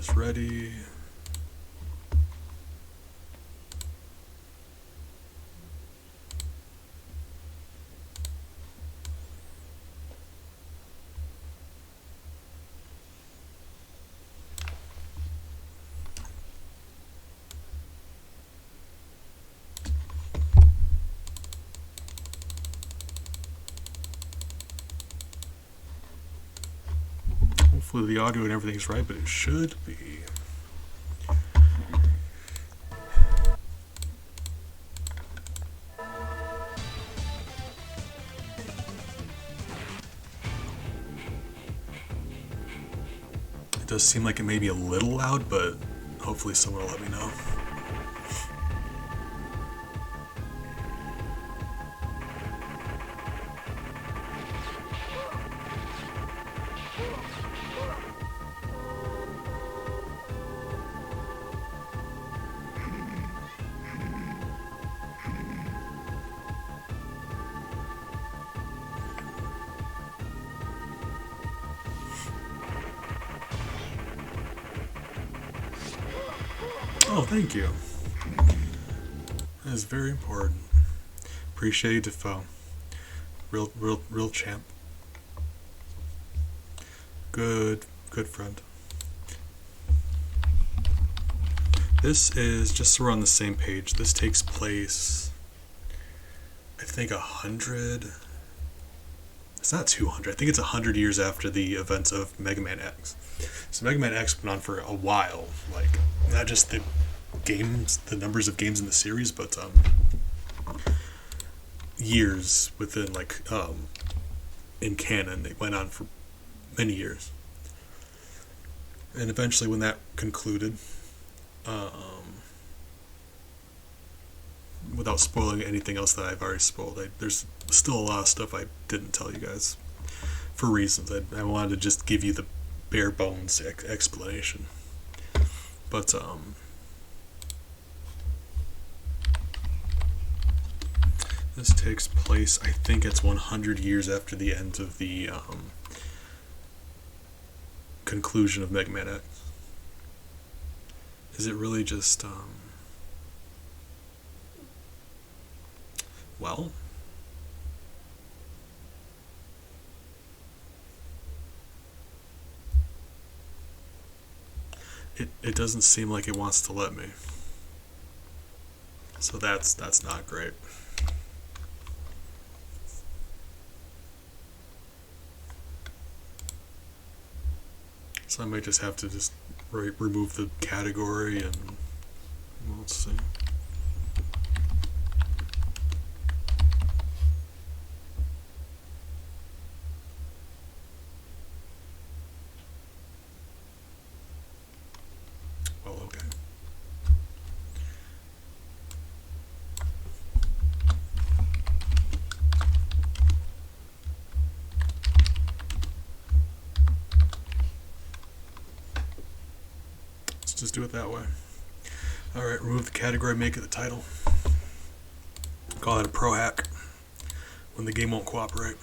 is ready. Hopefully the audio and everything's right, but it should be. It does seem like it may be a little loud, but hopefully someone will let me know. Oh, thank you. That is very important. Appreciate you, Defoe. Real champ. Good friend. This is, just so we're on the same page, this takes place, I think 100, it's not 200, I think it's 100 years after the events of Mega Man X. So Mega Man X went on for a while, like, not just the games, the numbers of games in the series, but years within, like, in canon, it went on for many years. And eventually when that concluded, without spoiling anything else that I've already spoiled, there's still a lot of stuff I didn't tell you guys for reasons. I wanted to just give you the bare bones explanation. But this takes place, I think it's 100 years after the end of the conclusion of Mega Man X. Is it really just well, it doesn't seem like it wants to let me, so that's not great. So I might just have to just remove the category and we'll see. Well, okay. Just do it that way. Alright, remove the category, make it the title. Call it a pro hack when the game won't cooperate.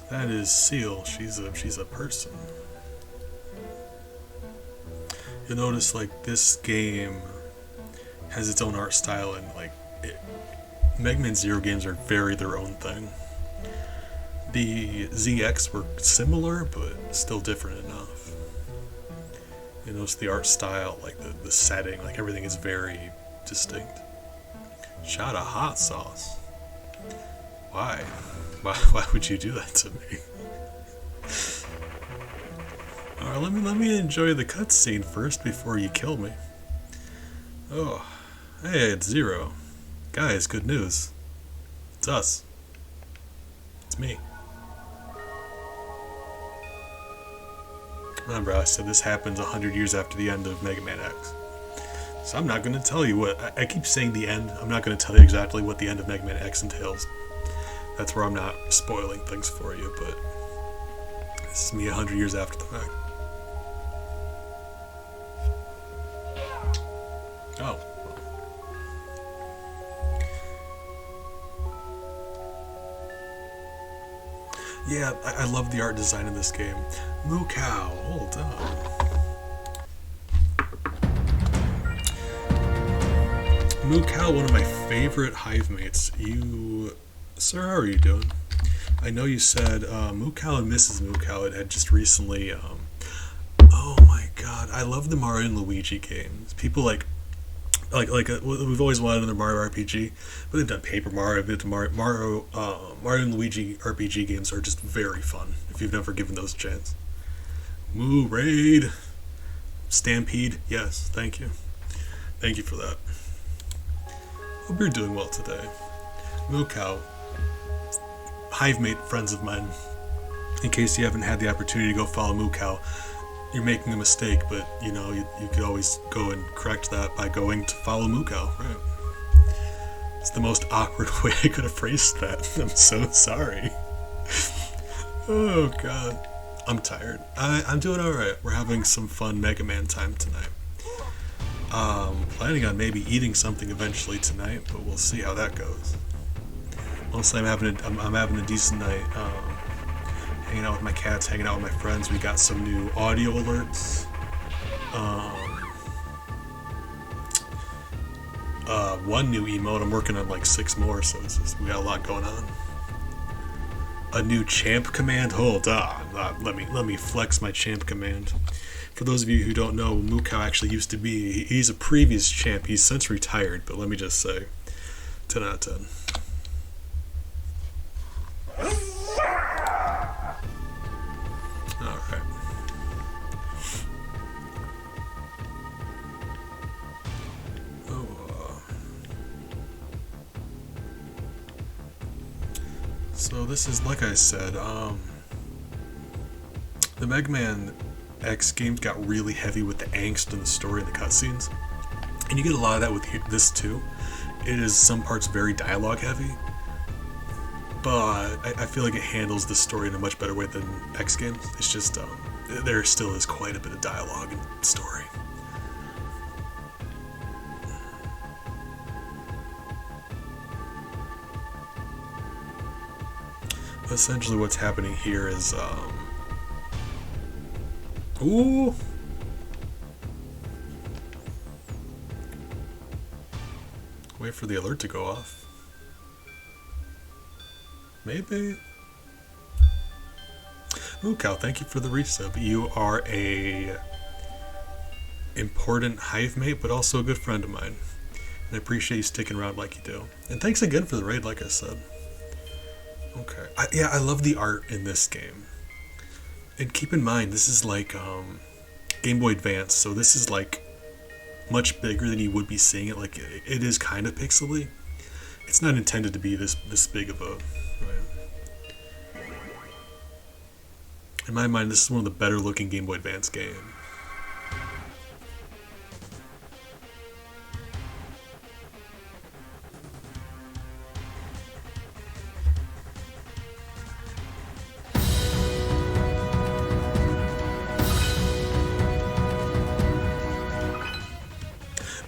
That is Seal. She's a person. You'll notice, like, this game has its own art style, and like Mega Man Zero games are very their own thing. The ZX were similar, but still different enough. You notice the art style, like the setting, like everything is very distinct. Shot of hot sauce. Why? Why would you do that to me? Alright, let me enjoy the cutscene first before you kill me. Oh, hey, it's Zero. Guys, good news. It's us. It's me. Remember, I said this happens 100 years after the end of Mega Man X. So I'm not going to tell you what... I keep saying the end. I'm not going to tell you exactly what the end of Mega Man X entails. That's where I'm not spoiling things for you, but... This is me 100 years after the fact. Oh. Yeah, I love the art design in this game. Moo Cow, hold on. Moo Cow, one of my favorite hive mates. Sir, how are you doing? I know you said Moo Cow and Mrs. Moo Cow had just recently. Oh my god, I love the Mario and Luigi games. People we've always wanted another Mario RPG, but they've done Paper Mario. They've done Mario and Luigi RPG games are just very fun. If you've never given those a chance. Moo Raid, Stampede, yes, thank you for that. Hope you're doing well today. Moo Cow, Hivemate friends of mine. In case you haven't had the opportunity to go follow Moo Cow, you're making a mistake, but you could always go and correct that by going to follow Moo Cow, right? It's the most awkward way I could have phrased that. I'm so sorry. Oh god. I'm tired. I'm doing alright. We're having some fun Mega Man time tonight. Planning on maybe eating something eventually tonight, but we'll see how that goes. Mostly I'm having a decent night. Hanging out with my cats, hanging out with my friends. We got some new audio alerts. One new emote. I'm working on like 6 more, so we got a lot going on. A new champ command. Hold on. Let me flex my champ command. For those of you who don't know, Moo Cow actually used to be. He's a previous champ. He's since retired, but let me just say, 10 out of 10. Alright. So this is, like I said, the Mega Man X games got really heavy with the angst and the story and the cutscenes. And you get a lot of that with this too. It is some parts very dialogue heavy, but I feel like it handles the story in a much better way than X games. It's just, there still is quite a bit of dialogue and story. Essentially what's happening here is, ooh! Wait for the alert to go off. Maybe? Moo Cow, thank you for the resub. You are a important hive mate, but also a good friend of mine. And I appreciate you sticking around like you do. And thanks again for the raid, like I said. Okay. I love the art in this game. And keep in mind, this is like Game Boy Advance, so this is like much bigger than you would be seeing it. Like it is kind of pixely. It's not intended to be this big of a. Right? In my mind, this is one of the better looking Game Boy Advance games.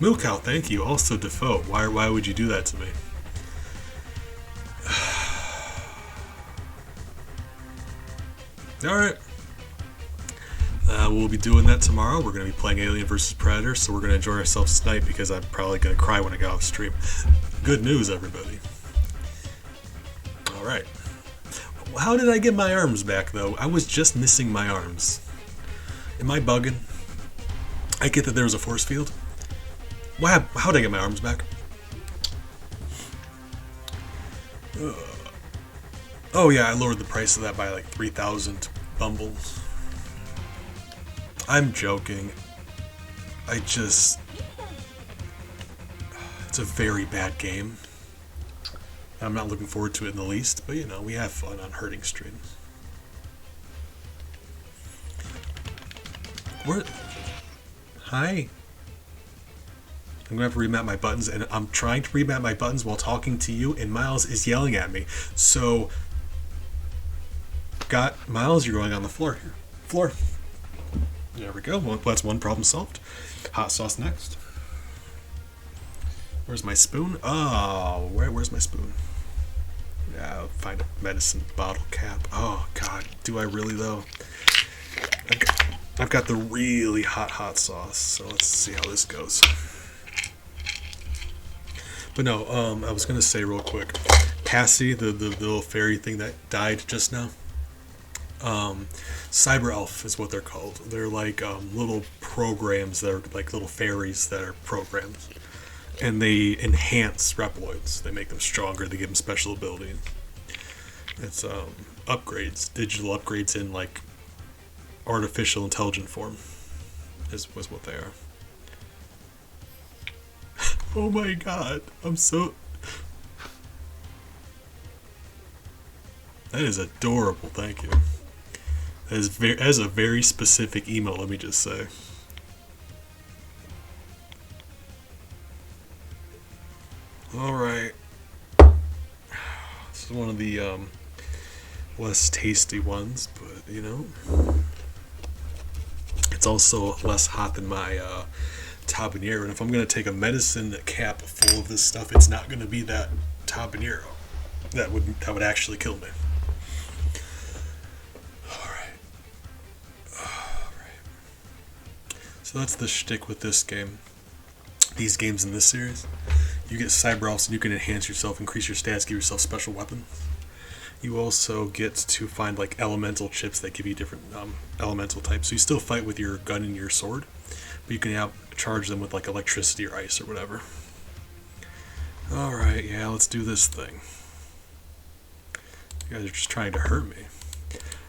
Moo Cow, thank you. Also, Defoe. Why would you do that to me? Alright. We'll be doing that tomorrow. We're going to be playing Alien vs. Predator, so we're going to enjoy ourselves tonight because I'm probably going to cry when I get off stream. Good news, everybody. Alright. How did I get my arms back, though? I was just missing my arms. Am I bugging? I get that there was a force field. How did I get my arms back? Oh yeah, I lowered the price of that by like 3,000 bumbles. I'm joking. It's a very bad game. I'm not looking forward to it in the least, but we have fun on hurting streams. Hi. I'm going to have to remap my buttons, and I'm trying to remap my buttons while talking to you, and Miles is yelling at me. So, Miles, you're going on the floor here. Floor. There we go. Well, that's one problem solved. Hot sauce next. Where's my spoon? Oh, where's my spoon? Yeah, I'll find a medicine bottle cap. Oh, Do I really though? I've got the really hot sauce, so let's see how this goes. But no, I was gonna say real quick, Passy, the little fairy thing that died just now. Cyber Elf is what they're called. They're like little programs that are like little fairies that are programs, and they enhance Reploids. They make them stronger. They give them special abilities. It's upgrades, digital upgrades in like artificial intelligent form. Was what they are. Oh my god, I'm so. That is adorable. Thank you. That is a very specific email. Let me just say. All right. This is one of the less tasty ones, but you know, it's also less hot than my tabanero. And if I'm gonna take a medicine cap full of this stuff, it's not gonna be that tabanero. That would actually kill me. So that's the shtick with this game. These games in this series. You get Cyber Elves and you can enhance yourself, increase your stats, give yourself special weapons. You also get to find like elemental chips that give you different elemental types. So you still fight with your gun and your sword, but you can charge them with like electricity or ice or whatever. Alright, yeah, let's do this thing. You guys are just trying to hurt me.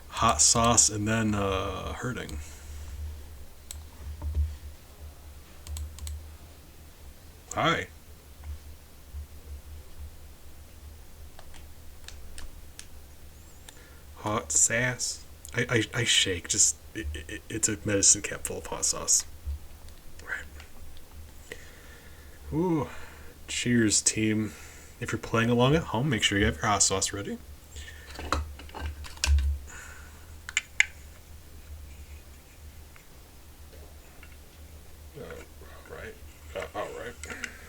Hot sauce and then hurting. Hi. Hot sass. I shake. Just it's a medicine cap full of hot sauce. Right. Ooh. Cheers, team. If you're playing along at home, make sure you have your hot sauce ready. All right.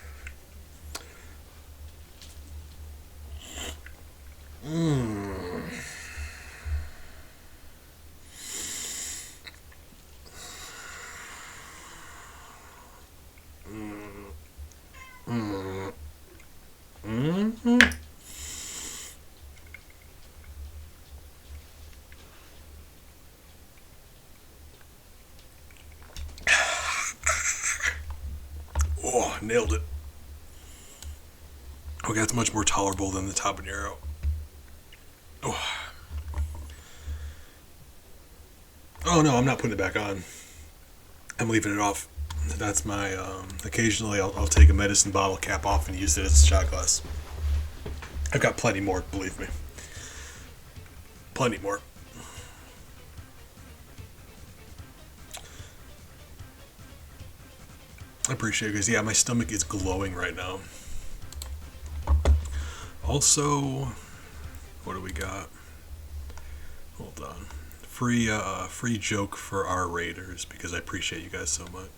Oh, nailed it. Okay, that's much more tolerable than the tabanero. Oh no, I'm not putting it back on. I'm leaving it off. That's my, occasionally I'll take a medicine bottle cap off and use it as a shot glass. I've got plenty more, believe me. Plenty more. I appreciate it, guys. Yeah, my stomach is glowing right now. Also, what do we got? Hold on. Free joke for our raiders, because I appreciate you guys so much.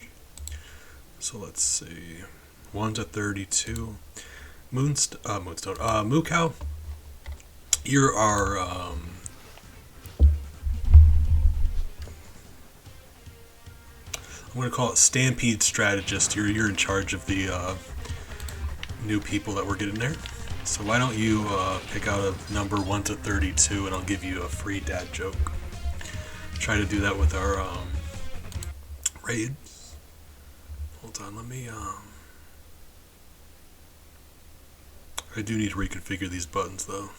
So let's see. 1 to 32. Moo Cow. You're our I'm going to call it Stampede Strategist. You're in charge of the new people that we're getting there. So why don't you pick out a number 1 to 32 and I'll give you a free dad joke. Try to do that with our raids. Hold on, let me I do need to reconfigure these buttons though.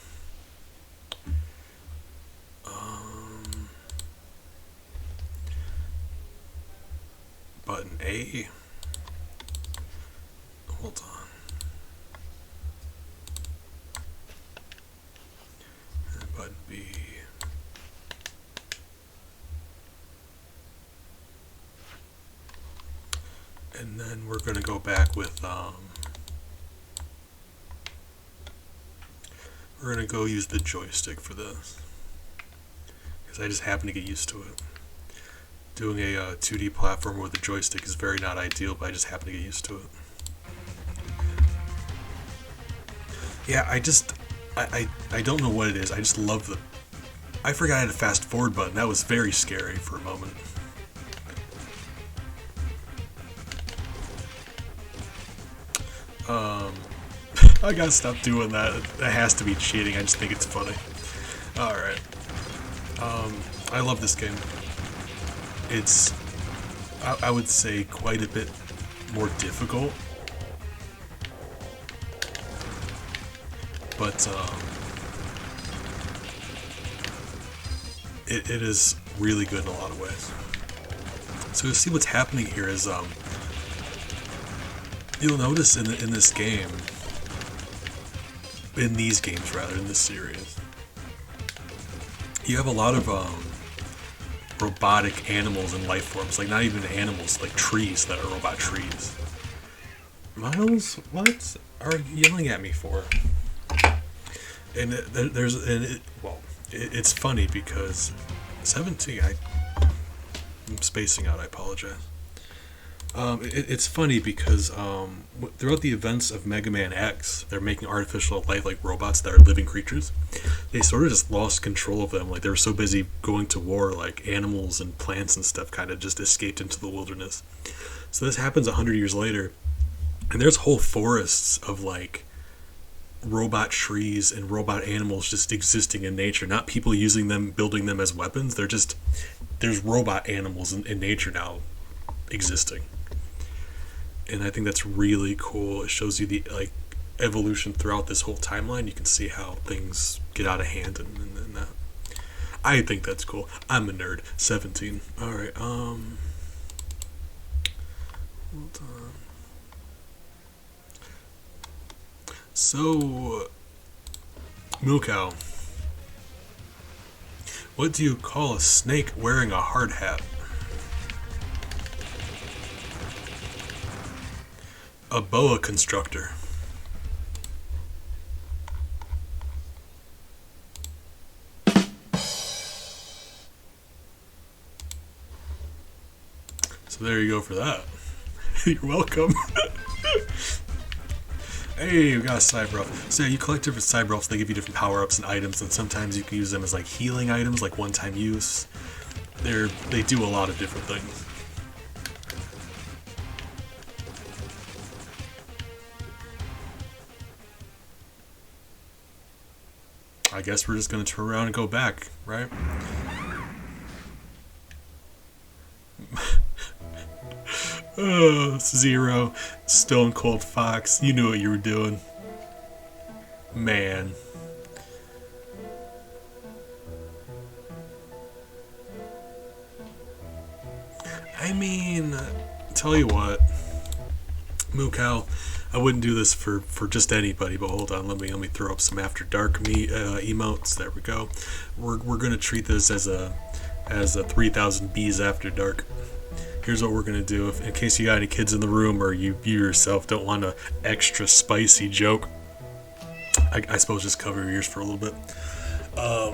Button A. Hold on. And button B. And then we're going to go back with we're going to go use the joystick for this, because I just happen to get used to it. Doing a 2D platformer with a joystick is very not ideal, but I just happen to get used to it. Yeah, I don't know what it is. I just love I forgot I had a fast forward button. That was very scary for a moment. I gotta stop doing that. That has to be cheating. I just think it's funny. Alright. I love this game. It's, I would say, quite a bit more difficult. But, it is really good in a lot of ways. So you'll see what's happening here is, you'll notice in this game, in these games rather, in this series, you have a lot of robotic animals and life forms, like not even animals, like trees that are robot trees. Miles, what are you yelling at me for? And it's funny because 17. I'm spacing out. I apologize. It's funny because throughout the events of Mega Man X, they're making artificial life like robots that are living creatures. They sort of just lost control of them. Like they were so busy going to war, like animals and plants and stuff kind of just escaped into the wilderness. So this happens 100 years later, and there's whole forests of like robot trees and robot animals just existing in nature. Not people using them, building them as weapons. There's robot animals in nature now existing. And I think that's really cool. It shows you the like evolution throughout this whole timeline. You can see how things get out of hand and that. I think that's cool. I'm a nerd. 17. Alright, hold on. So, Mookow, what do you call a snake wearing a hard hat? A boa constrictor. So there you go for that. You're welcome. Hey, we got a Cyberelf. So yeah, you collect different Cyberelfs, they give you different power-ups and items, and sometimes you can use them as like healing items, like one-time use. They do a lot of different things. I guess we're just gonna turn around and go back, right? Oh, Zero, Stone Cold Fox, you knew what you were doing. Man. I mean, tell you what, Mookow, I wouldn't do this for just anybody, but hold on, let me throw up some After Dark emotes. There we go. We're gonna treat this as a 3000 Bees After Dark. Here's what we're gonna do, in case you got any kids in the room or you yourself don't want a extra spicy joke. I suppose just cover your ears for a little bit. What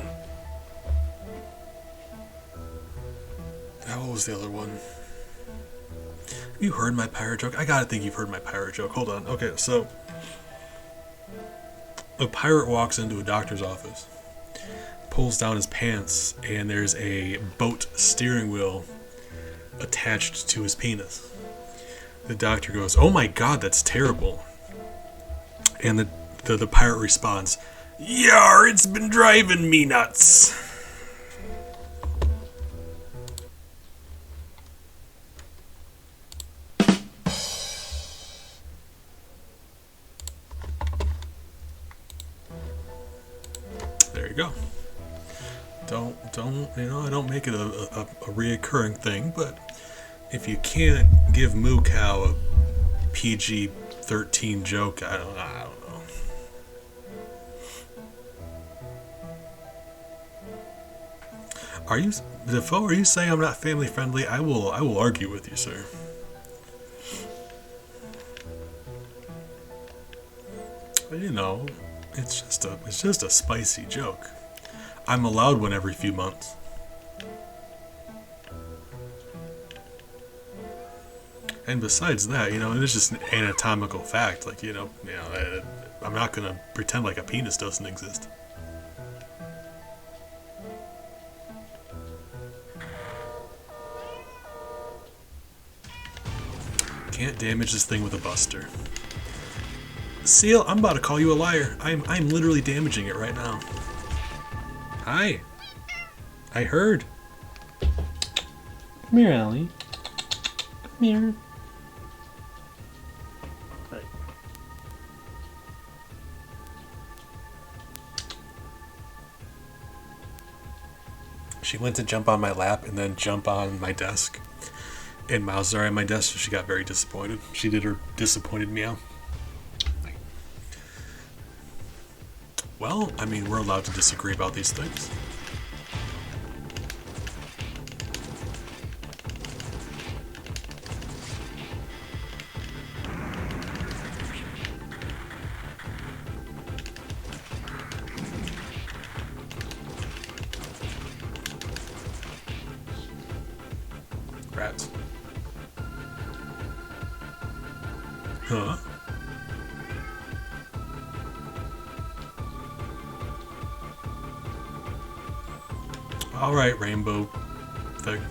was the other one? Have you heard my pirate joke? I gotta think you've heard my pirate joke. Hold on. Okay, so a pirate walks into a doctor's office, pulls down his pants, and there's a boat steering wheel attached to his penis. The doctor goes, "Oh my god, that's terrible." And the pirate responds, "Yar, it's been driving me nuts." There you go. I don't make it a reoccurring thing, but if you can't give Mookow a PG-13 joke, I don't know. Are you, Defoe? Are you saying I'm not family friendly? I will argue with you, sir. But you know, it's just a spicy joke. I'm allowed one every few months. And besides that, it's just an anatomical fact. Like, I'm not gonna pretend like a penis doesn't exist. can't damage this thing with a buster. Seal, I'm about to call you a liar. I'm literally damaging it right now. Hi. I heard. Come here, Allie. Come here. Right. She went to jump on my lap and then jump on my desk. And Miles are at my desk, so she got very disappointed. She did her disappointed meow. Well, I mean, we're allowed to disagree about these things. Rats. Huh? Alright, rainbow thing.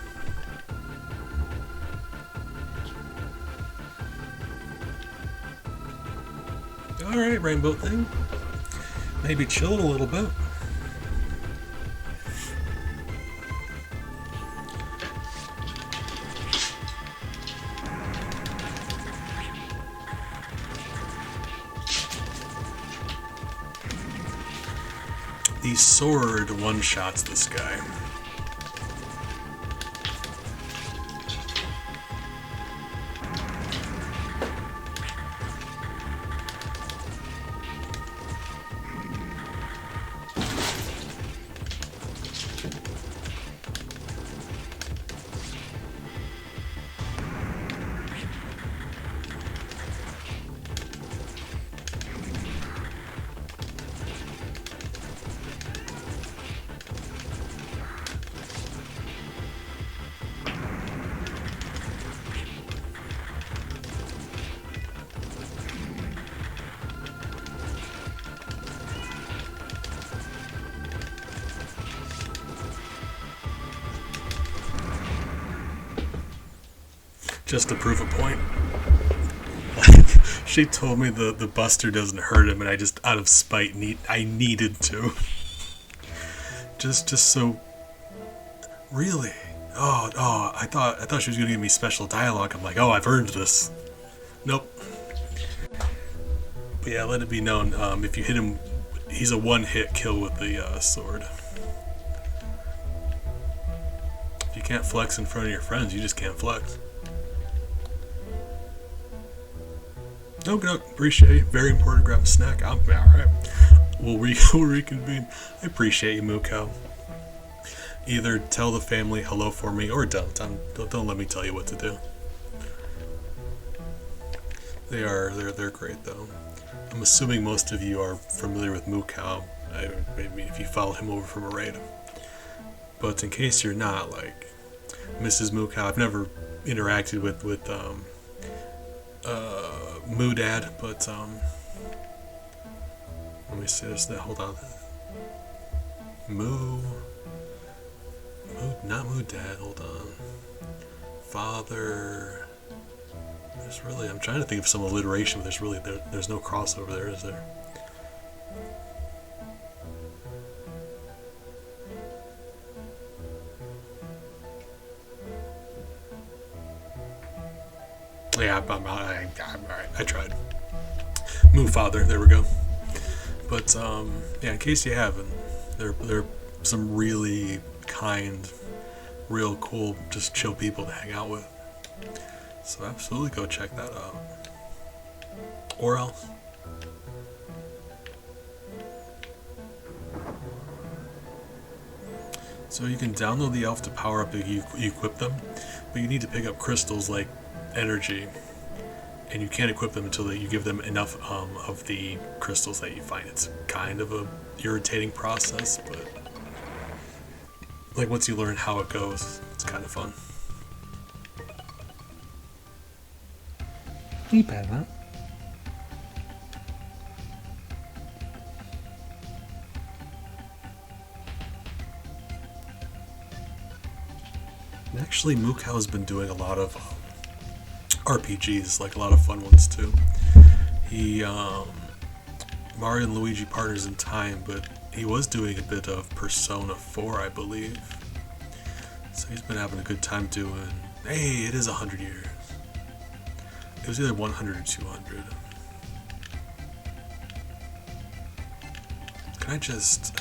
Alright, rainbow thing. Maybe chill it a little bit. The sword one-shots this guy. Just to prove a point. She told me the buster doesn't hurt him, and I just, out of spite, I needed to. Just so. Really? Oh, I thought she was gonna give me special dialogue. I'm like, oh, I've earned this. Nope. But yeah, let it be known, if you hit him, he's a one-hit kill with the sword. If you can't flex in front of your friends, you just can't flex. No, appreciate it. Very important to grab a snack. I'm alright. We'll reconvene. I appreciate you, Muko. Either tell the family hello for me or don't. Don't let me tell you what to do. They're great though. I'm assuming most of you are familiar with Muko. Maybe if you follow him over from a raid. But in case you're not, like Mrs. Muko, I've never interacted with Moo Dad, but let me see this. Hold on. Not Moo Dad. Hold on. Father. There's really. I'm trying to think of some alliteration, but there's no crossover there, is there? Yeah, I'm alright. I tried. Moo Father, there we go. But yeah, in case you haven't, they're some really kind, real cool, just chill people to hang out with. So absolutely go check that out. Or else. So you can download the elf to power up if you equip them, but you need to pick up crystals like energy, and you can't equip them until you give them enough of the crystals that you find. It's kind of a irritating process, but like once you learn how it goes, it's kind of fun. You better not. Actually, Muko has been doing a lot of RPGs, like a lot of fun ones too. He Mario and Luigi Partners in Time, but he was doing a bit of Persona 4, I believe. So he's been having a good time doing. Hey, it is 100 years. It was either 100 or 200. Can I just?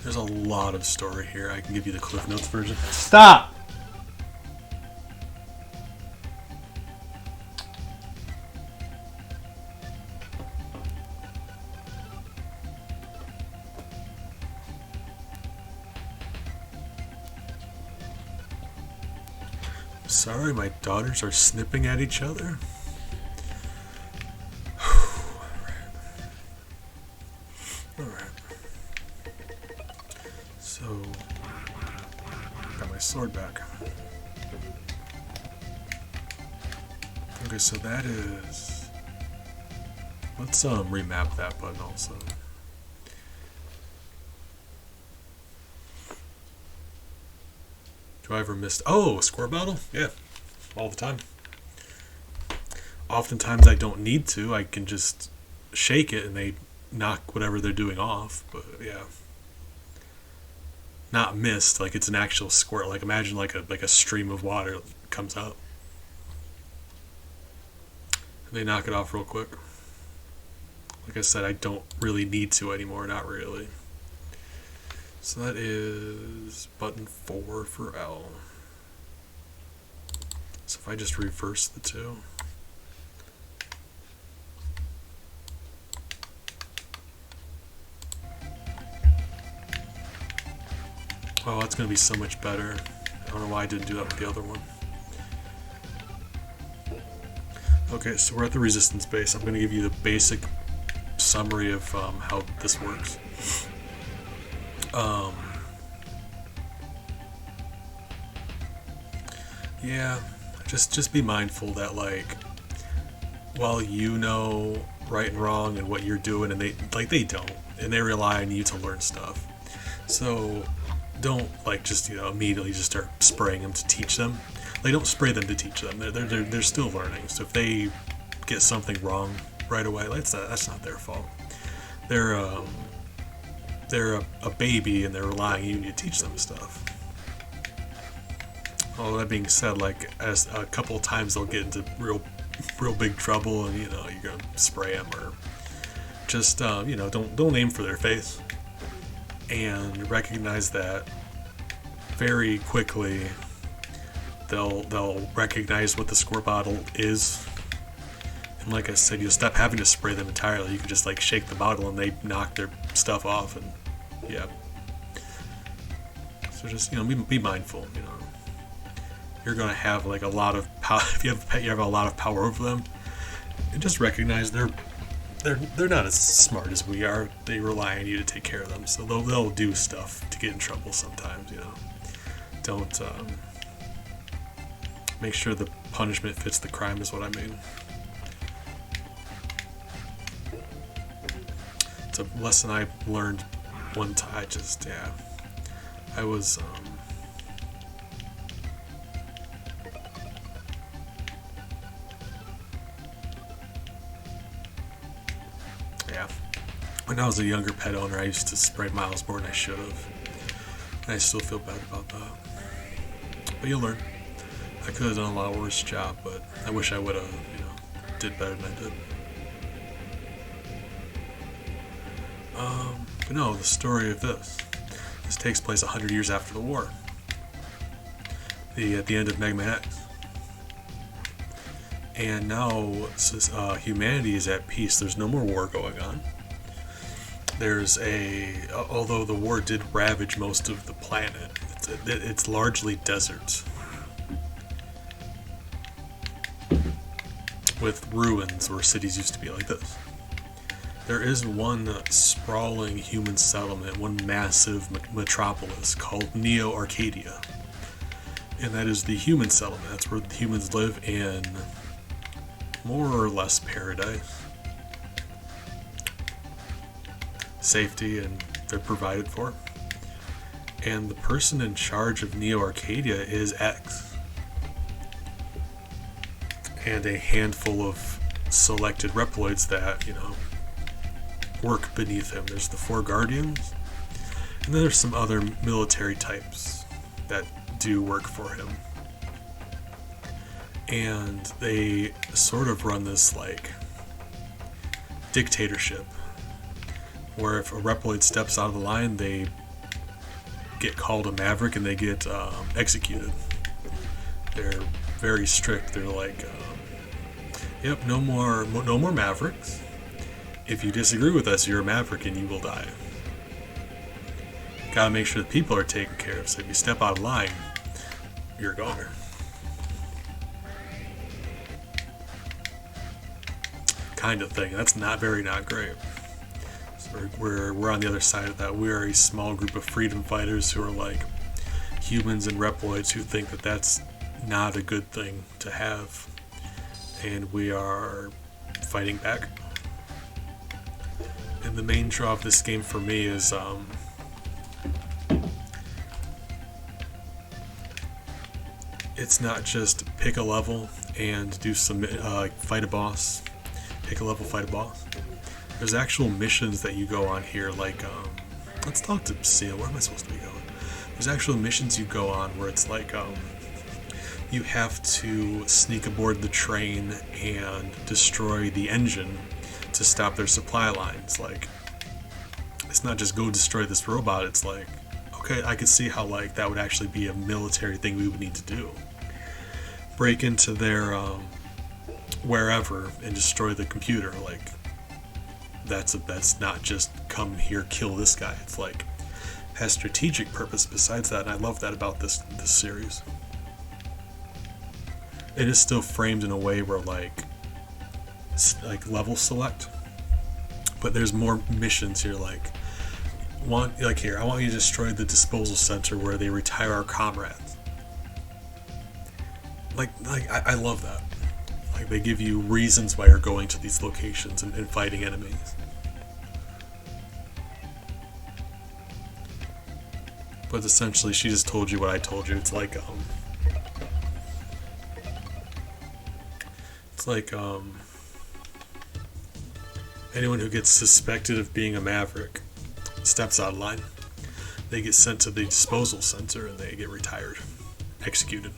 There's a lot of story here. I can give you the Cliff Notes version. Stop! Sorry, my daughters are snipping at each other. Alright. So, got my sword back. Okay, so that is. Let's remap that button also. Do I ever miss? Oh, score battle? Yeah, all the time. Oftentimes I don't need to. I can just shake it and they knock whatever they're doing off. But yeah, not missed. Like it's an actual squirt. Like imagine like a stream of water comes out. They knock it off real quick. Like I said, I don't really need to anymore. Not really. So that is button 4 for L. So if I just reverse the two. Oh, that's going to be so much better. I don't know why I didn't do that with the other one. Okay, so we're at the resistance base. I'm going to give you the basic summary of how this works. Yeah, just be mindful that like while you know right and wrong and what you're doing and they don't and they rely on you to learn stuff. So don't like just immediately just start spraying them to teach them. Like don't spray them to teach them. They're still learning. So if they get something wrong right away, that's not their fault. They're a baby and they're relying on you to teach them stuff. All that being said, like as a couple of times they'll get into real big trouble, and you're gonna spray them or just don't aim for their face, and recognize that very quickly they'll recognize what the squirt bottle is. And like I said, you'll stop having to spray them entirely. You can just like shake the bottle and they knock their stuff off, and yeah. So just be mindful. You're gonna have like a lot of power if you have a lot of power over them. And just recognize they're not as smart as we are. They rely on you to take care of them, so they'll do stuff to get in trouble sometimes. Don't make sure the punishment fits the crime is what I mean. It's a lesson I learned one time. I was when I was a younger pet owner, I used to spray Miles more than I should have. And I still feel bad about that. But you'll learn. I could have done a lot worse job, but I wish I would have, did better than I did. But no, the story of this takes place 100 years after the war. At the end of Mega Man X. And now humanity is at peace. There's no more war going on. Although the war did ravage most of the planet, it's largely deserts. With ruins where cities used to be like this. There is one sprawling human settlement, one massive metropolis called Neo Arcadia. And that is the human settlement. That's where the humans live in more or less paradise. Safety, and they're provided for. And the person in charge of Neo Arcadia is X. And a handful of selected Reploids that, work beneath him. There's the 4 Guardians, and then there's some other military types that do work for him. And they sort of run this, dictatorship, where if a Reploid steps out of the line, they get called a Maverick and they get executed. They're very strict. They're like, yep, no more Mavericks. If you disagree with us, you're a Maverick and you will die. Gotta make sure the people are taken care of, so if you step out of line, you're a goner. Kind of thing. That's not great. So we're on the other side of that. We are a small group of freedom fighters who are like humans and Reploids who think that that's not a good thing to have, and we are fighting back. And the main draw of this game for me is it's not just pick a level and do some fight a boss. Pick a level, fight a boss. There's actual missions that you go on here, let's talk to Seal. Where am I supposed to be going? There's actual missions you go on where it's you have to sneak aboard the train and destroy the engine to stop their supply lines. It's not just go destroy this robot. It's okay, I could see how that would actually be a military thing we would need to do. Break into their wherever and destroy the computer. That's not just come here, kill this guy. It's has strategic purpose besides that, and I love that about this series. It is still framed in a way where level select, but there's more missions here. I want you to destroy the disposal center where they retire our comrades. I love that. They give you reasons why you're going to these locations and fighting enemies. But essentially, she just told you what I told you. It's anyone who gets suspected of being a Maverick steps out of line. They get sent to the disposal center and they get retired, executed.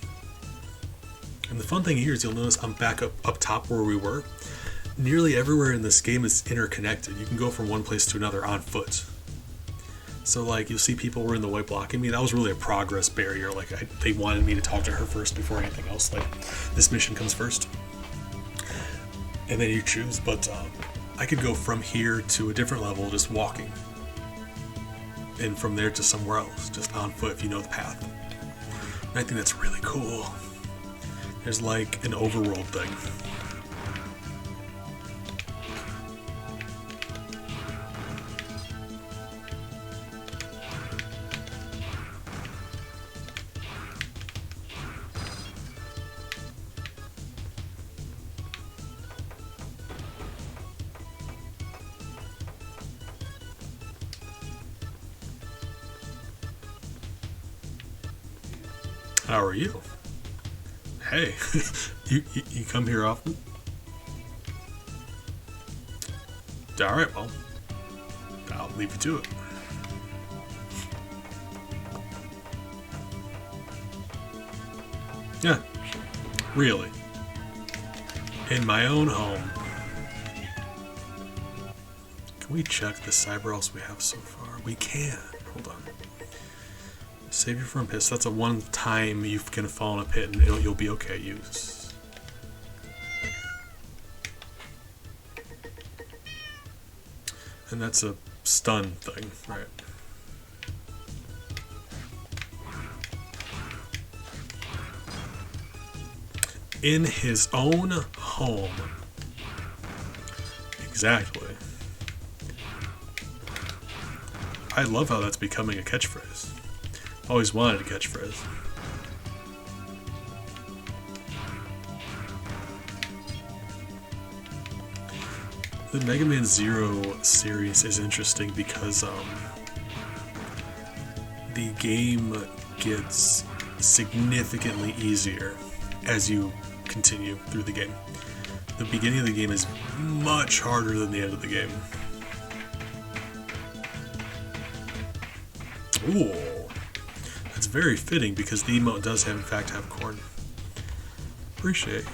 And the fun thing here is you'll notice I'm back up top where we were. Nearly everywhere in this game is interconnected. You can go from one place to another on foot. So you'll see people were in the way blocking me. That was really a progress barrier. They wanted me to talk to her first before anything else. This mission comes first. And then you choose, but I could go from here to a different level just walking. And from there to somewhere else, just on foot if you know the path. And I think that's really cool. There's an overworld thing. How are you? Hey, you come here often? Alright, well, I'll leave you to it. Yeah, really. In my own home. Can we check the cyber else we have so far? We can. Hold on. Save you from pits. That's a one time you can fall in a pit and you'll be okay. Use. And that's a stun thing, right? In his own home. Exactly. I love how that's becoming a catchphrase. Always wanted a catchphrase. The Mega Man Zero series is interesting because the game gets significantly easier as you continue through the game. The beginning of the game is much harder than the end of the game. Ooh, that's very fitting because the emote does in fact have corn. Appreciate.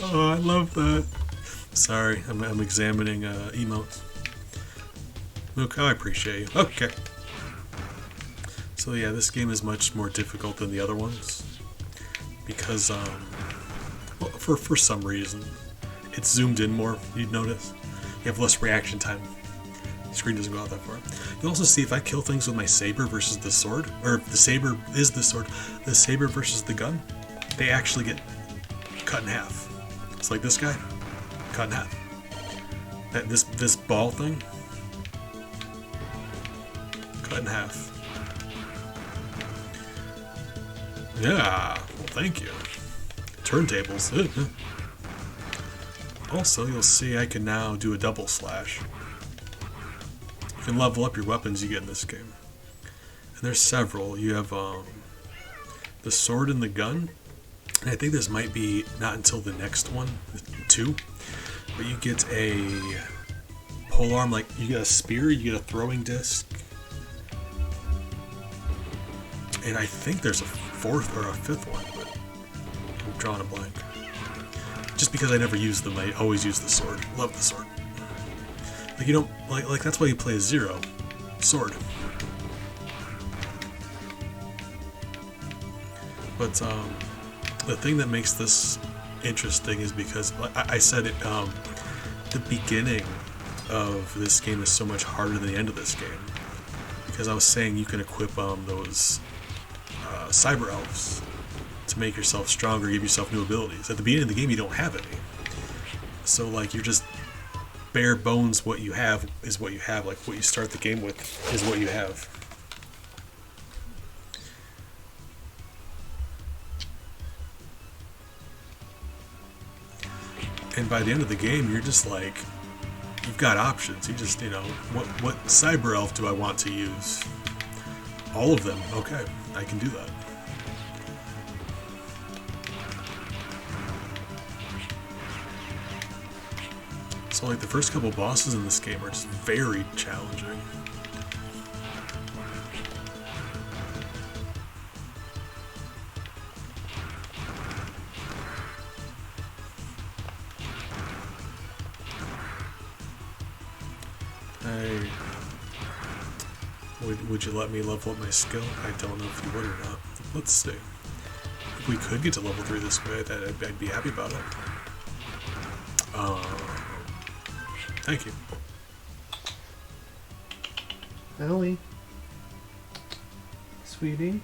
Oh, I love that. Sorry, I'm examining emotes. Look, I appreciate you. Okay. So yeah, this game is much more difficult than the other ones because, well, for some reason, it's zoomed in more. You'd notice you have less reaction time. The screen doesn't go out that far. You'll also see if I kill things with my saber versus the sword, or if the saber is the sword, the saber versus the gun, they actually get cut in half. It's like this guy, cut in half. This ball thing, cut in half. Yeah, well, thank you. Turntables. Also, you'll see I can now do a double slash. You can level up your weapons you get in this game. And there's several. You have the sword and the gun. And I think this might be not until the next one, 2. But you get a polearm, like you get a spear, you get a throwing disc. And I think there's a 4th or a 5th one, but I'm drawing a blank. Just because I never use them, I always use the sword. Love the sword. Like you don't like that's why you play a 0 sword. But the thing that makes this interesting is because I said it. The beginning of this game is so much harder than the end of this game because I was saying you can equip those cyber elves to make yourself stronger, give yourself new abilities. At the beginning of the game, you don't have any, so like you're just bare bones. What you have is what you have. Like what you start the game with is what you have. And by the end of the game, you're just like, you've got options. You just, what cyber elf do I want to use? All of them. Okay, I can do that. So like the first couple bosses in this game are just very challenging. Hey, would you let me level up my skill? I don't know if you would or not. Let's see. If we could get to level 3 this way, I'd be happy about it. Thank you. Ellie. Sweetie.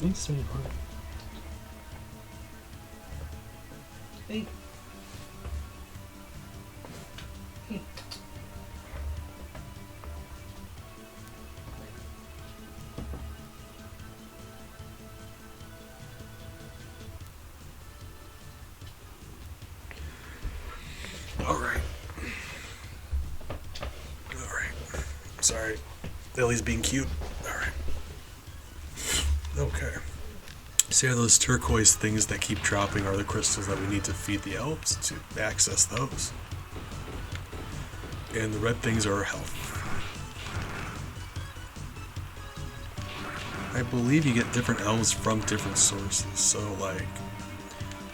Hey, sweetheart. Hey. Hey. Alright. Sorry. Lily's being cute. Alright. Okay. So yeah, those turquoise things that keep dropping are the crystals that we need to feed the elves to access those. And the red things are our health. I believe you get different elves from different sources, so like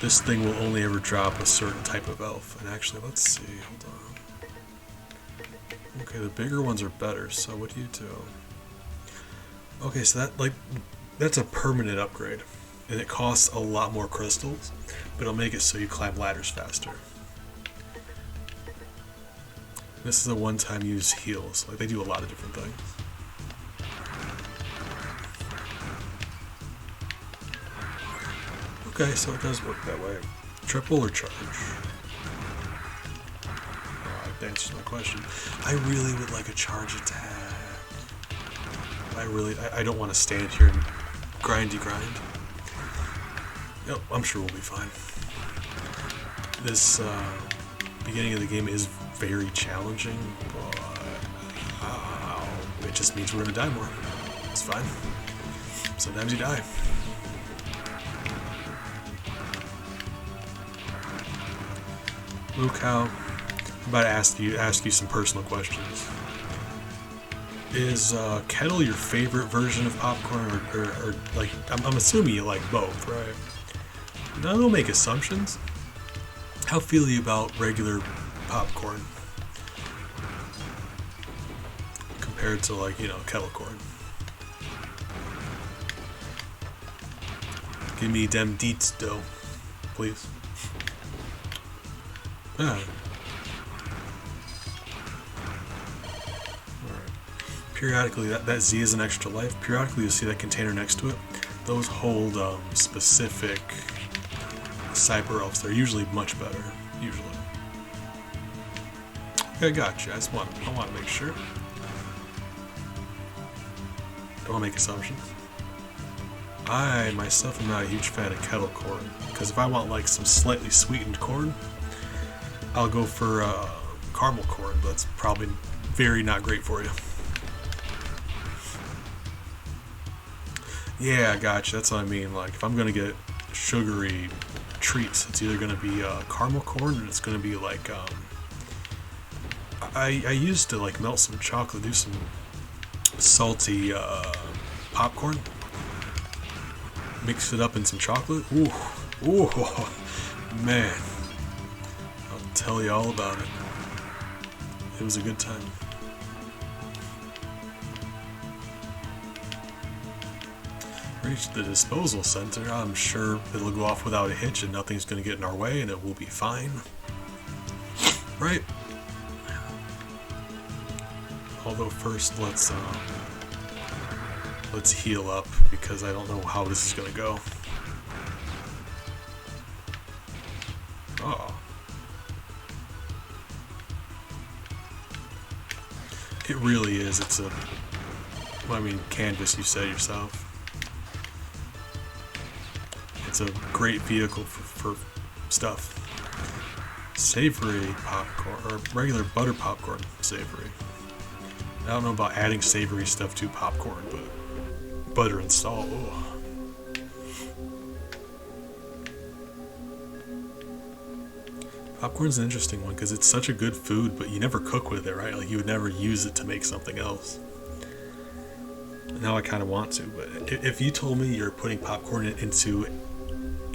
this thing will only ever drop a certain type of elf. And actually, let's see, hold on. Okay, the bigger ones are better, so what do you do? Okay, so that's a permanent upgrade. And it costs a lot more crystals, but it'll make it so you climb ladders faster. This is a one-time use heals. Like, they do a lot of different things. Okay, so it does work that way. Triple or charge? Oh, that answers my question. I really would like a charge attack. I don't want to stand here and grind. Yep, I'm sure we'll be fine. This beginning of the game is very challenging, but it just means we're gonna die more. It's fine. Sometimes you die. Luke, I'm about to ask you some personal questions. Is kettle your favorite version of popcorn, or like I'm assuming you like both, right? Now don't make assumptions. How feel you about regular popcorn compared to, like, you know, kettle corn? Give me them deets dough, please. Ah. Periodically, that Z is an extra life. Periodically, you see that container next to it. Those hold specific cyber elves. They're usually much better. Usually. Okay, gotcha. I want to make sure. Don't want to make assumptions. I myself am not a huge fan of kettle corn, because if I want like some slightly sweetened corn, I'll go for caramel corn. But that's probably very not great for you. Yeah, gotcha. That's what I mean. Like, if I'm gonna get sugary treats, it's either gonna be caramel corn, or it's gonna be like I used to like melt some chocolate, do some salty popcorn, mix it up in some chocolate. Ooh, ooh, man! I'll tell you all about it. It was a good time. Reach the disposal center. I'm sure it'll go off without a hitch and nothing's going to get in our way and it will be fine. Right? Although first let's heal up, because I don't know how this is going to go. Oh. It really is. It's a, I mean, canvas, you said yourself. It's a great vehicle for stuff. Savory popcorn, or regular butter popcorn savory. I don't know about adding savory stuff to popcorn, but butter and salt. Oh. Popcorn's an interesting one because it's such a good food, but you never cook with it, right? Like, you would never use it to make something else. Now I kind of want to, but if you told me you're putting popcorn into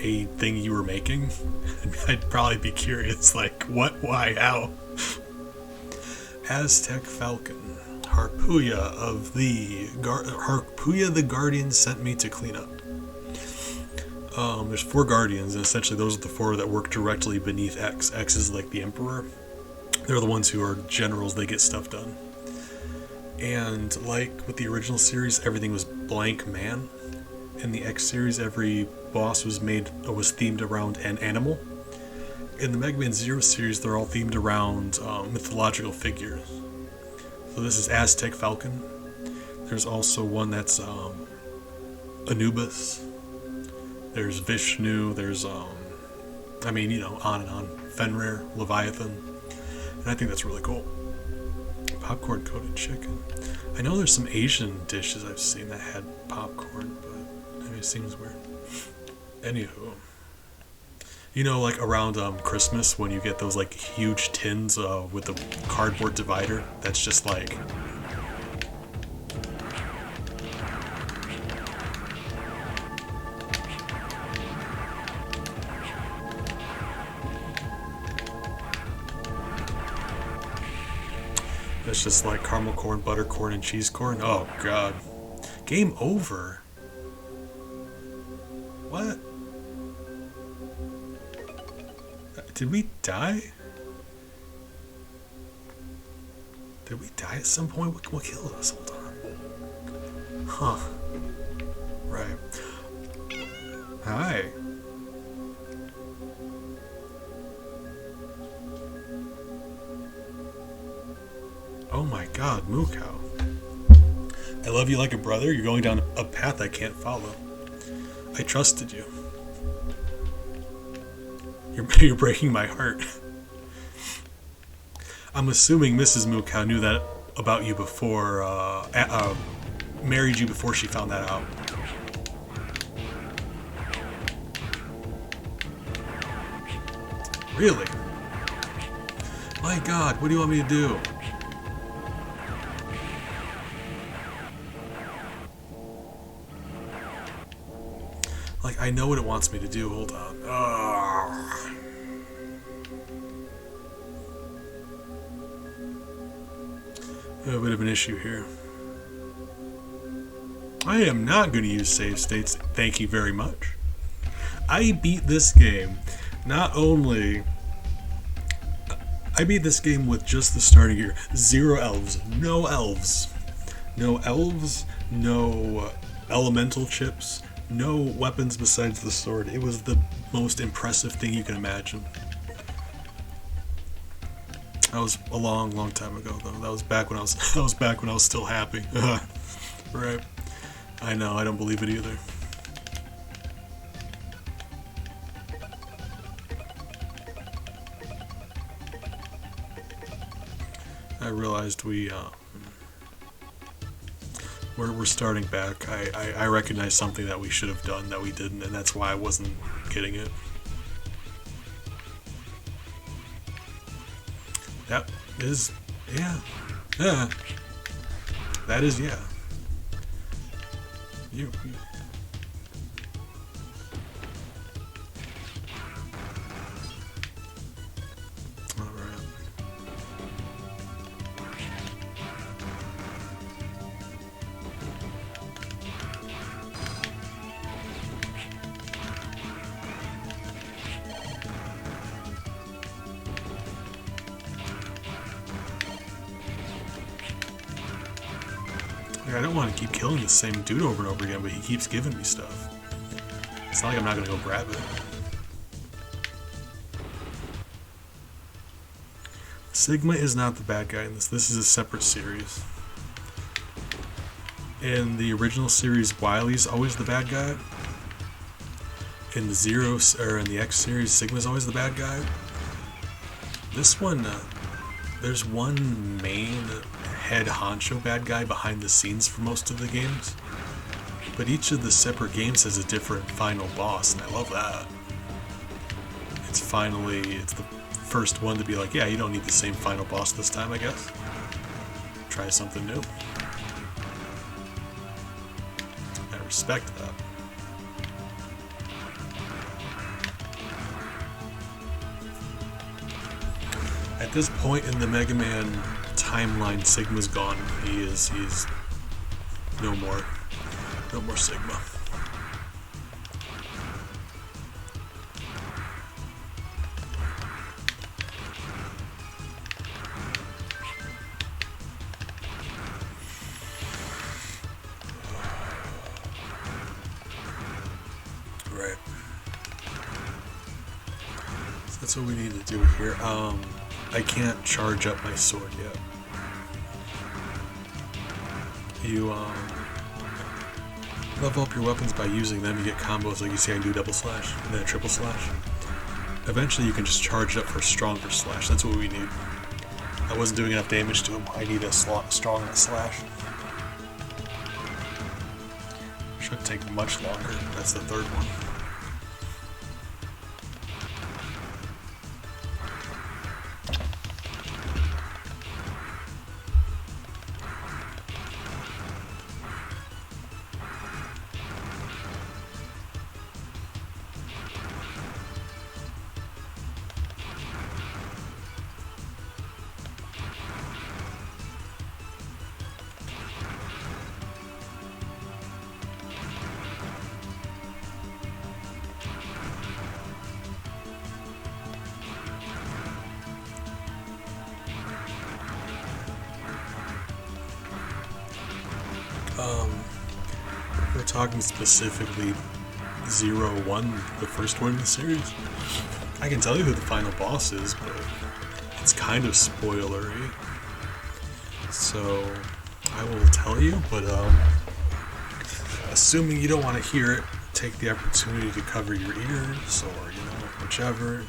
a thing you were making, I'd probably be curious, like, what, why, how? Aztec Falcon. Harpuya the Guardian sent me to clean up. There's 4 Guardians, and essentially those are the 4 that work directly beneath X. X is like the Emperor. They're the ones who are generals, they get stuff done. And like with the original series, everything was blank man. In the X series, every boss was themed around an animal. In the Mega Man Zero series, they're all themed around mythological figures. So this is Aztec Falcon. There's also one that's Anubis. There's Vishnu. There's I mean, you know, on and on. Fenrir, Leviathan, and I think that's really cool. Popcorn coated chicken. I know there's some Asian dishes I've seen that had popcorn, but it seems weird. Anywho, you know, like around Christmas when you get those like huge tins with the cardboard divider that's just like caramel corn, butter corn, and cheese corn. Oh god. Game over. What? Did we die? Did we die at some point? What killed us? Hold on. Huh. Right. Hi. Oh my god, Mukau. I love you like a brother. You're going down a path I can't follow. I trusted you. You're breaking my heart. I'm assuming Mrs. Mookow knew that about you before, married you before she found that out. Really? My God, what do you want me to do? Like, I know what it wants me to do. Hold on. Ugh. A bit of an issue here. I am not going to use save states. Thank you very much. I beat this game. Not only... I beat this game with just the starting gear. 0 elves. No elves. No elves. No elemental chips. No weapons besides the sword. It was the most impressive thing you can imagine. That was a long, long time ago, though. That was back when I was still happy. Right. I know, I don't believe it either. I realized we're starting back. I recognize something that we should have done that we didn't, and that's why I wasn't getting it. That is, yeah. Yeah. That is, yeah. You Alright. I don't want to keep killing the same dude over and over again, but he keeps giving me stuff. It's not like I'm not going to go grab it. Sigma is not the bad guy in this. This is a separate series. In the original series, Wily's always the bad guy. In the in the X series, Sigma's always the bad guy. This one, there's one main head honcho bad guy behind the scenes for most of the games, but each of the separate games has a different final boss, and I love that. It's the first one to be like, yeah, you don't need the same final boss this time, I guess. Try something new. I respect that. At this point in the Mega Man timeline, Sigma's gone. He's no more Sigma. Right. So that's what we need to do here. I can't charge up my sword yet. You level up your weapons by using them. You get combos like you see I do double slash and then a triple slash. Eventually you can just charge it up for a stronger slash. That's what we need. I wasn't doing enough damage to him. I need a strong slash. Should take much longer. That's the third one. We're talking specifically 0-1, the first one in the series. I can tell you who the final boss is, but it's kind of spoilery. So I will tell you, but assuming you don't want to hear it, take the opportunity to cover your ears or whichever.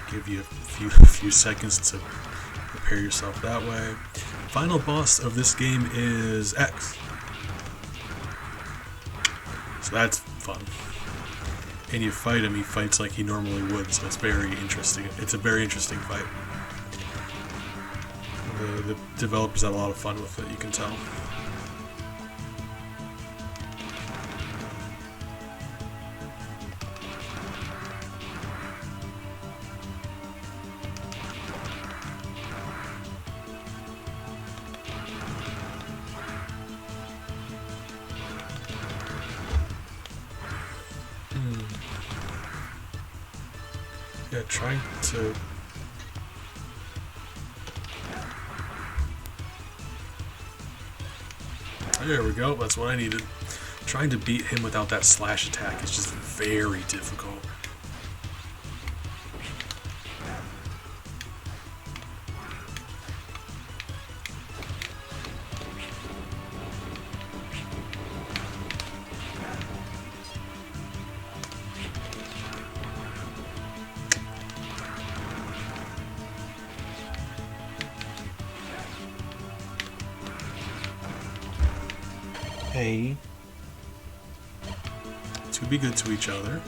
Give you a few seconds to prepare yourself that way. Final boss of this game is X. So that's fun. And you fight him, he fights like he normally would, so it's very interesting. It's a very interesting fight. The developers had a lot of fun with it, you can tell. Yeah, trying to... There we go, that's what I needed. Trying to beat him without that slash attack is just very difficult. Hey. To be good to each other.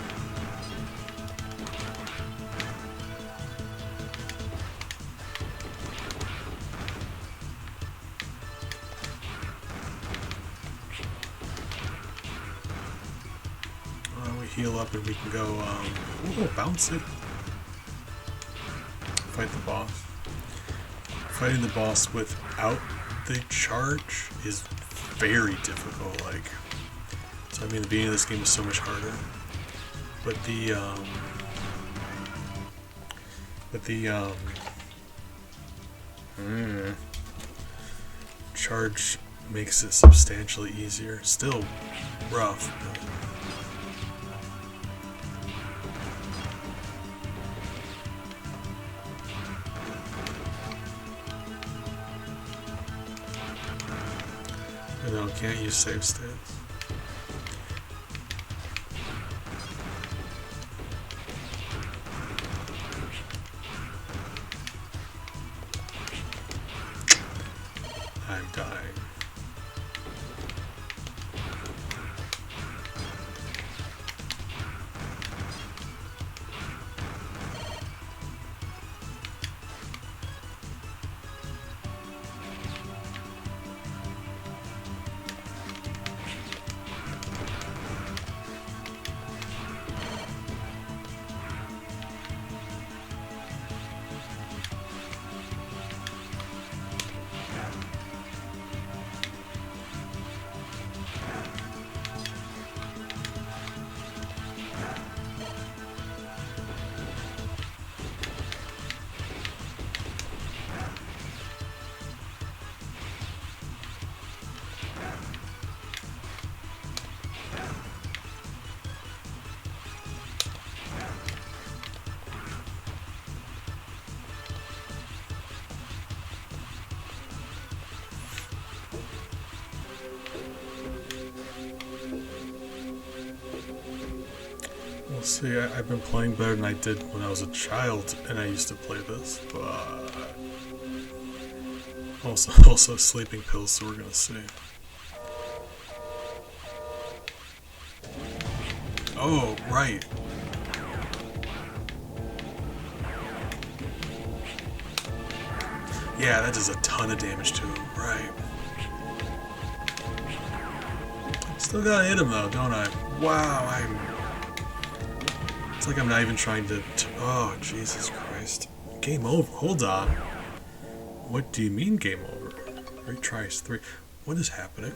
We heal up and we can go, bounce it. Fight the boss. Fighting the boss without the charge is very difficult, like, so I mean the beginning of this game is so much harder, but the charge makes it substantially easier. Still rough, but no, can't use save states. I'm dying. We'll see, I've been playing better than I did when I was a child, and I used to play this, but also sleeping pills, so we're gonna see. Oh, right. Yeah, that does a ton of damage to him, right. Still gotta hit him though, don't I? Wow, it's like I'm not even trying to... Oh, Jesus Christ. Game over. Hold on. What do you mean game over? Retries 3. What is happening?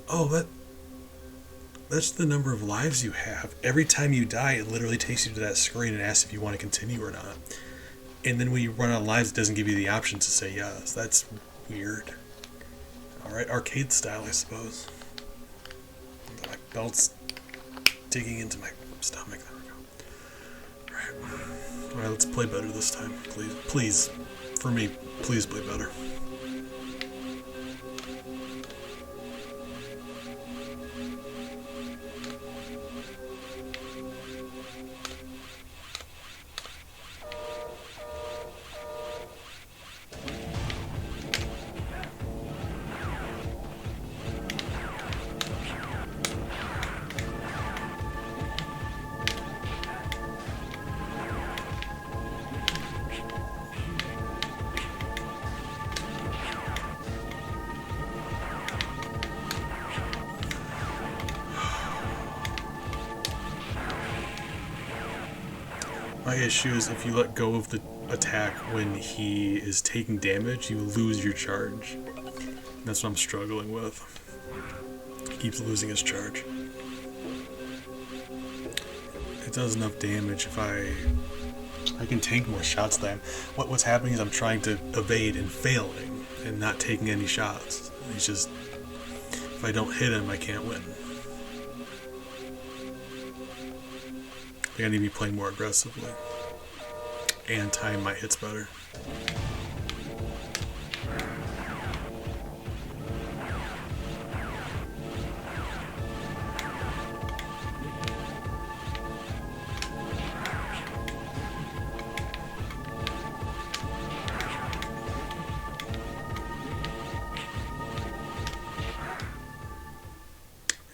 Oh, that's the number of lives you have. Every time you die, it literally takes you to that screen and asks if you want to continue or not. And then when you run out of lives, it doesn't give you the option to say yes. That's weird. Alright, arcade style, I suppose. My belt's digging into my stomach. There we go. Alright, let's play better this time. Please. Please. For me, please play better. my issue is if you let go of the attack when he is taking damage, you lose your charge. And that's what I'm struggling with. He keeps losing his charge. It does enough damage if I can tank more shots than what's happening is I'm trying to evade and failing and not taking any shots. It's just if I don't hit him, I can't win. I think I need to be playing more aggressively and time my hits better.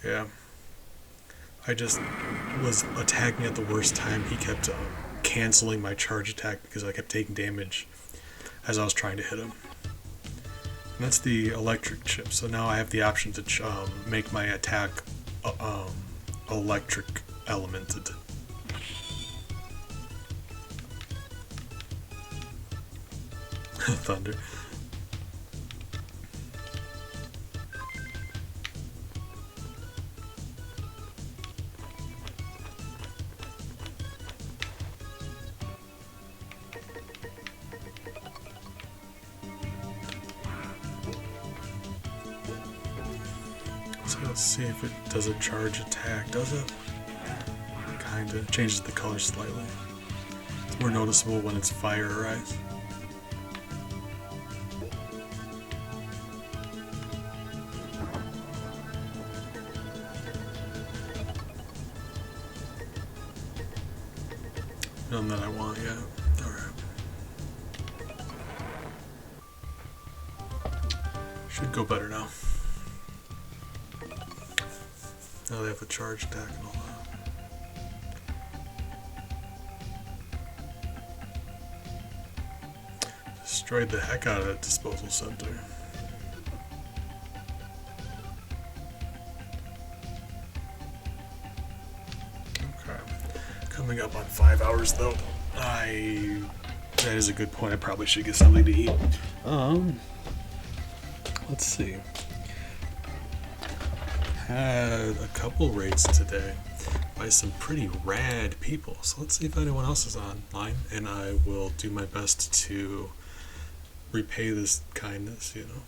Yeah. I just was attacking at the worst time. He kept canceling my charge attack because I kept taking damage as I was trying to hit him. And that's the electric chip. So now I have the option to make my attack electric elemented. Thunder. So let's see if it does a charge attack. Does it? Kinda. Changes the color slightly. It's more noticeable when it's fire or ice. None that I want yet. Alright. Should go better now. Now they have a charge attack and all that. Destroyed the heck out of that disposal center. Okay. Coming up on 5 hours though. That is a good point. I probably should get something to eat. Let's see. Had a couple raids today by some pretty rad people. So let's see if anyone else is online, and I will do my best to repay this kindness. You know,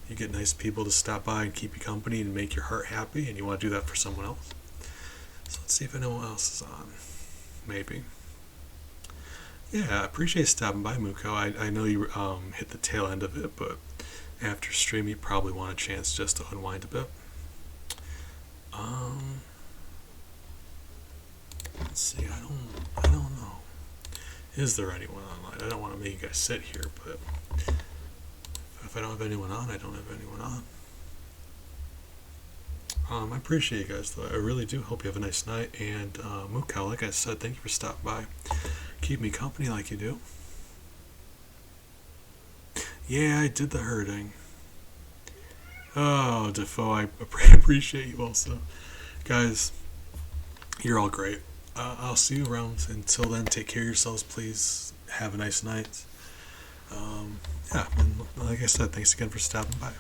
you get nice people to stop by and keep you company and make your heart happy, and you want to do that for someone else. So let's see if anyone else is on. Maybe. Yeah, I appreciate stopping by, Muko. I know you hit the tail end of it, but after stream you probably want a chance just to unwind a bit. Let's see, I don't know. Is there anyone online? I don't want to make you guys sit here, but if I don't have anyone on, I don't have anyone on. I appreciate you guys, though. I really do. Hope you have a nice night. And Muko, like I said, thank you for stopping by. Keep me company like you do. Yeah, I did the herding. Oh, Defoe, I appreciate you also. Guys, you're all great. I'll see you around. Until then, take care of yourselves, please. Have a nice night. Yeah, and like I said, thanks again for stopping by.